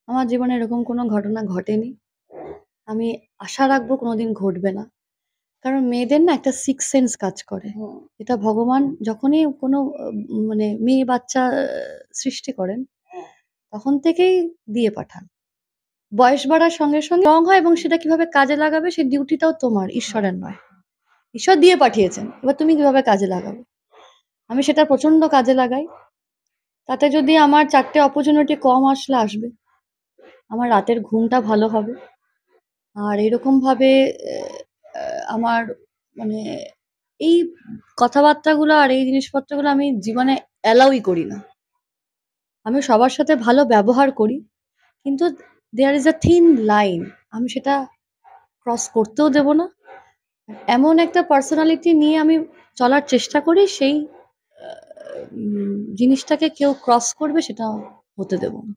আমার জীবনে এরকম কোনো ঘটনা ঘটেনি। আমি আশা রাখবো কোনোদিন ঘটবে না। কারণ মেয়েদের না একটা সিক্সথ সেন্স কাজ করে। হুম, এটা ভগবান যখনই কোনো মানে মেয়ে বাচ্চা সৃষ্টি করেন, তখন থেকেই দিয়ে পাঠান। বয়স বাড়ার সঙ্গে, সঙ্গে স্ট্রং হয় এবং সেটা কিভাবে কাজে লাগাবে সেই ডিউটিটাও তোমার, ঈশ্বরের নয়। ঈশ্বর দিয়ে পাঠিয়েছেন। এবার তুমি কিভাবে কাজে লাগাবে? আমি সেটা প্রচন্ড কাজে লাগাই। তাতে যদি আমার ৪ টে অপরচুনিটি কম আসলে আসবে। আমার রাতের ঘুমটা ভালো হবে। আর এরকমভাবে আমার মানে এই কথাবার্তাগুলো আর এই জিনিসপত্রগুলো আমি জীবনে অ্যালাউই করি না। আমি সবার সাথে ভালো ব্যবহার করি। কিন্তু there is a thin line. আমি সেটা ক্রস করতেও দেব না। এমন একটা পার্সোনালিটি নিয়ে আমি চলার চেষ্টা করি সেই জিনিসটাকে কেউ ক্রস করবে সেটা হতে দেব না।